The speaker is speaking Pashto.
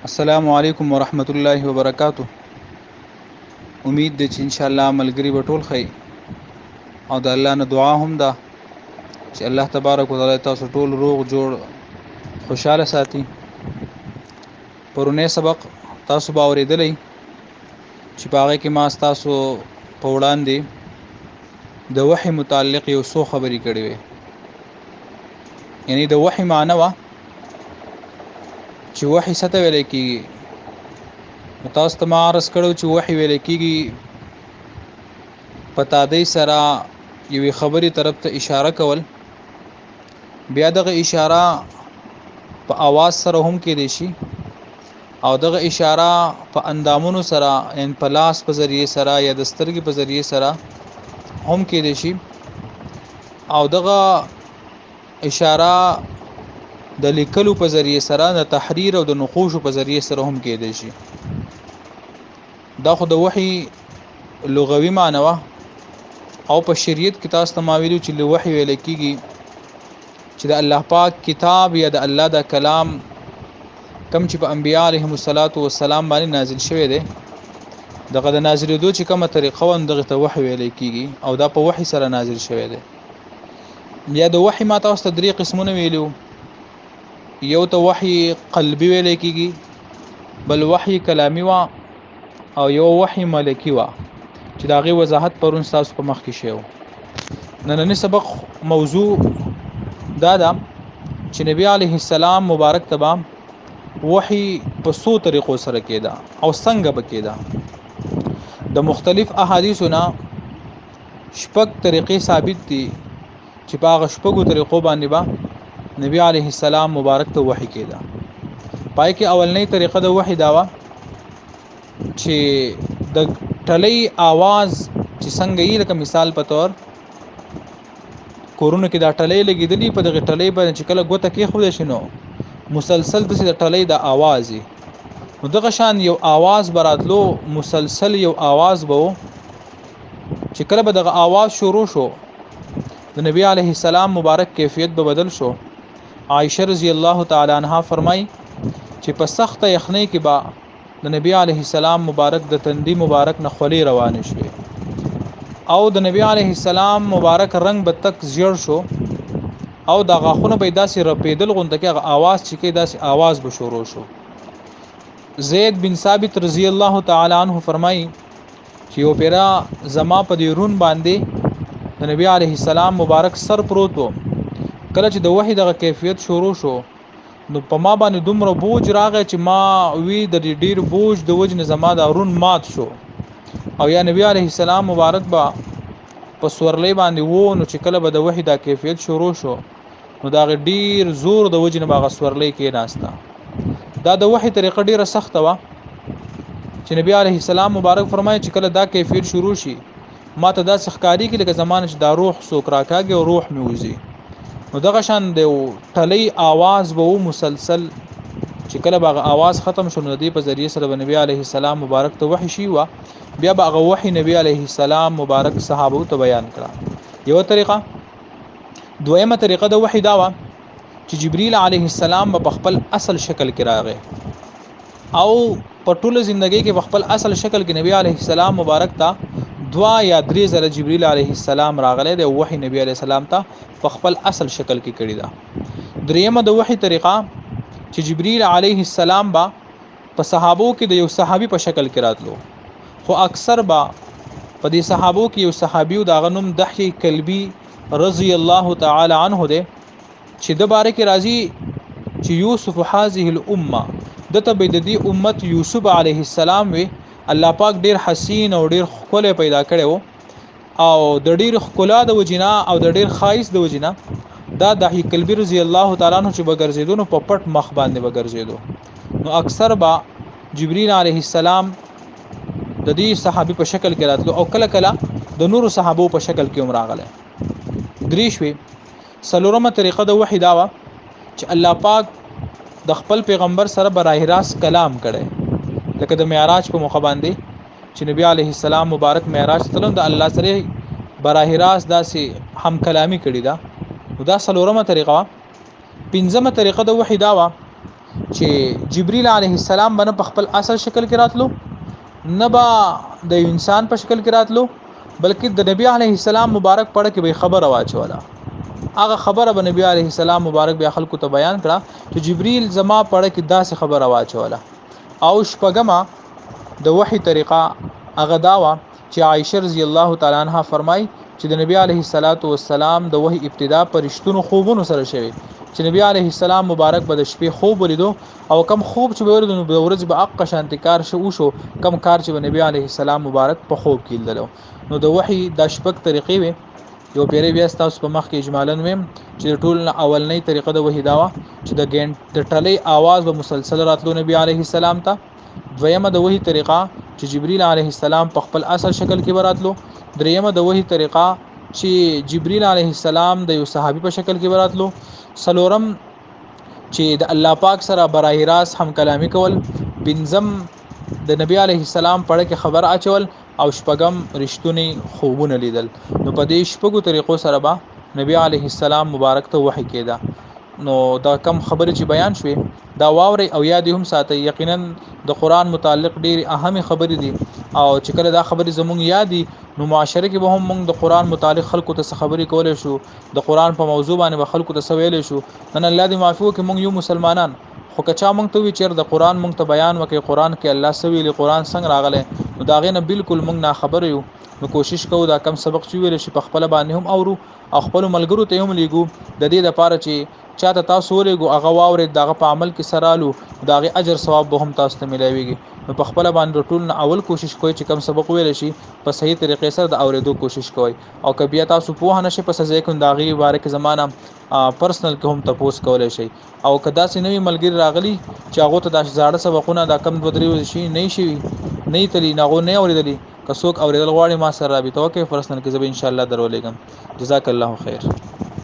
السلام علیکم ورحمت الله وبرکاتہ. امید ده چې ان شاء الله ملګری به ټول خی او د الله نه دعا هم ده چې الله تبارک وتعالى تاسو ټول روغ جوړ خوشاله ساتي. پرونه سبق تاسو به اوریدلی چې باغې کې ما تاسو په وړاندې د وحی متعلق یو څو خبرې کړې وې. یعنی د وحی معنی وا چې وحی څه ته ویل کېږي. تاسو ته ما عرض کړو چې وحی ویل کېږي په تادی سره یوې خبرې طرف ته اشاره کول، بیا دغه اشاره په आवाज سره هم کېدای شي او دغه اشاره په اندامونو سره ان په لاس په ذریعه سره یا د سترګې په ذریعه سره هم کېدای شي او دغه اشاره د لیکلو په ذریعه سره د تحریر او د نقوش په ذریعه سره هم کېدای شي. دا خو د وحی لغوي معنی وا او په شریعت کې تاسو ته ما ویلو چې وحی ویل کېږي چې د الله پاک کتاب یا د الله د کلام کم چې په انبیاء علیهم الصلاۃ والسلام باندې نازل شوی دی، دغه د نازلېدو چې کومه طریقه و دغه ته وحی ویل کېږي او دا په وحی سره نازل شوی دی. یا د وحی ما تاسو ته درې قسمونه ویلو. یو ته وحی قلبي ویل کېږي، بل وحی کلامی وا او یو وحی ملکی وا چې دا غي وضاحت پرون تاسو په مخ کې شوی. نننی سبق موضوع دا ده چې نبی علیه السلام مبارک تبا وحی په څو طریقو سره کېدا او څنګه به کېدا. د مختلف احادیثونه شپږ طریقې ثابت دي چې په هغه شپږو طریقو باندې با نبی علیه السلام مبارک ته وحی کېدا. پای کې اولنۍ طریقه د وحی داوا چې د ټلې आवाज چې څنګه یې لکه مثال په تور کورونه کې دا ټلې لګېدلې په دغه ټلې باندې چې کله ګوته کې خو شنو مسلسل د ټلې د आवाज نو دغه شان یو आवाज براتلو مسلسل یو आवाज بو چې کله به دغه आवाज شروع شو د نبی علیه السلام مبارک کیفیت به بدل شو. عائشه رضی الله تعالی عنها فرمای چې په سخت یخنۍ کې با د نبی علیه السلام مبارک د تندی مبارک نه خولي روان شوه او د نبی علیه السلام مبارک رنگ به تک زیړ شو او د غاخونه به داسې رپیدل غونډه کې आवाज چې کې داسې आवाज به شروع شو. زید بن ثابت رضی الله تعالی عنہ فرمایي چې یو پیرا زما په دی رون باندې د نبی علیه السلام مبارک سر پروت و. کله چې د وحی دغه کیفیت شروع شو نو په ما باندې دومره بوج راغی چې ما وی د ډیر بوج د وجنه زما د رون مات شو او یا نبی علیه السلام مبارک با په سورلې باندې وو. نو چې کله به د وحی د کیفیت شروع شو نو دا ډیر زور د وجنه باغ سورلې کې ناستا. دا د وحی طریقه ډیره سخته وا چې نبی علیه السلام مبارک فرمایي چې کله دا کیفیت شروع شي ما ته دا ښکاری کې لکه زمانه چې دا روح سوک راکاږي او روح میوزي. نو دغه شان د ټلې आवाज به مسلسل چې کله باغ आवाज ختم شو نو د په ذریعہ سره نبی علیه السلام مبارک ته وحی شي وا بیا باغ وحی نبی علیه السلام مبارک صحابه ته بیان کړه. یو طریقه. دویمه طریقه د وحی داوا چې جبرئیل علیه السلام په خپل اصل شکل کې راغی او په ټوله ژوندۍ کې په خپل اصل شکل کې نبی علیه السلام مبارک ته دوا یا درې زره جبرئیل علیه السلام راغله د وحی نبی علیه السلام ته په خپل اصل شکل کې کړی دا. دریمه د وحی طریقه چې جبرئیل علیه السلام با په صحابو کې د یو صحابي په شکل کې راتلو، خو اکثر با په دې صحابو کې یو صحابي دا غنوم دحیه کلبی رضی الله تعالی عنه ده چې د باره کې راځي چې یوسف هذه الامه دته به د دې امت یوسف علیه السلام وی الله پاک ډیر حسین او ډیر خپل پیدا کړو او د ډیر خلا د وجینا او د ډیر خایس د وجینا دا د کلبی رضی الله تعالی عنہ چې بغرزیدو نو په پټ مخ باندې بغرزیدو. نو اکثر با جبرئیل علیه السلام د دې صحابي په شکل کې راتلو او کله کله د نورو صحابو په شکل کې راغله. دریشوي سلورمه طریقه د وحی داوا چې الله پاک د خپل پیغمبر سره براه راست کلام کړي، لکه د معراج په موخه باندې چې نبی علیه السلام مبارک معراج تلون د الله سره براه راست داسې هم کلامی کړي دا. دا سلورمه طریقه. پنځمه طریقه د وحی داوا چې جبرئیل علیه السلام باندې په خپل اصل شکل کې راتلو، نه با د انسان په شکل کې راتلو، بلکې د نبی علیه السلام مبارک پړه کې به خبره واچوله. هغه خبره به نبی علیه السلام مبارک بیا خلکو ته بیان کړه چې جبرئیل زما پړه کې داسې خبره واچوله. او شپږمه د وحی طریقه هغه داوا چې عائشه رضی الله تعالی عنها فرمای چې د نبی علیه السلام د وحی ابتدا پرشتونو خوبونو سره شوی چې نبی علیه السلام مبارک به د شپې خوب ولیدو او کم خوب چې ورته نو د ورځ به اق شانتکار شو کم کار چې نبی علیه السلام مبارک په خوب کې لیدلو. نو د وحی د شپږ طریقې وي. یو پیری بیا تاسو په مخ کې اجمالاً ویم چې ټول اولنۍ طریقه د وحی داوا چې د ګنټ د ټلې आवाज به مسلسل راتلو نبی علیه السلام ته. دویمه د وحی طریقه چې جبرئیل علیه السلام په خپل اصل شکل کې براتلو. دریمه د وحی طریقه چې جبرئیل علیه السلام د یو صحابي په شکل کې براتلو. سلورم چې د الله پاک سره براه راست هم کلامی کول. بنظم د نبی علیه السلام پړه کې خبر اچول او شپږم رښتونی خوبونه لیدل. نو په دې شپږو طریقو سره به نبی علیه السلام مبارک ته وحی کېده. نو دا کم خبره چې بیان شوې دا واوري او یاد هم ساتي. یقینا د قران متعلق ډېر اهم خبرې دي او چې کله دا خبرې زموږ یادي نو معاشره کې به هم موږ د قران متعلق خلکو ته خبرې کولې شو، د قران په موضوع باندې به خلکو ته ویلې شو. نن الله دې معفو کې موږ یو مسلمانان خو کچا موږ ته وی چیر د قران موږ ته بیان وکي قران کې الله سویل قران څنګه راغله نو دا غینه بالکل موږ نه خبر یو. نو کوشش کوو دا کم سبق چې ویل شي په خپل باندې هم اورو او خپل ملګرو ته هم لیګو د دې لپاره چې چاته تاسو ورېګو هغه واورې دغه په عمل کې سرالو دغه اجر ثواب به هم تاسو ته ملایويږي. نو په خپل باندې ټول اول کوشش کوئ چې کم سبق ویل شي په صحیح طریقې سره د اوریدو کوشش کوئ او کبیا تاسو په نه شي په سزا کې داغي باره کې زمانہ پرسنل کې هم تاسو کولای شي او کدا سي نوې ملګری راغلي چې هغه ته د زاړه سبقونه د کم بدري شي نه شي نه تلی نه نه اوریدلی که څوک اوریدل غواړي ما سره رابطه وکړي پرسنل کې زه به ان شاء الله درولېږم. جزاک الله خیر.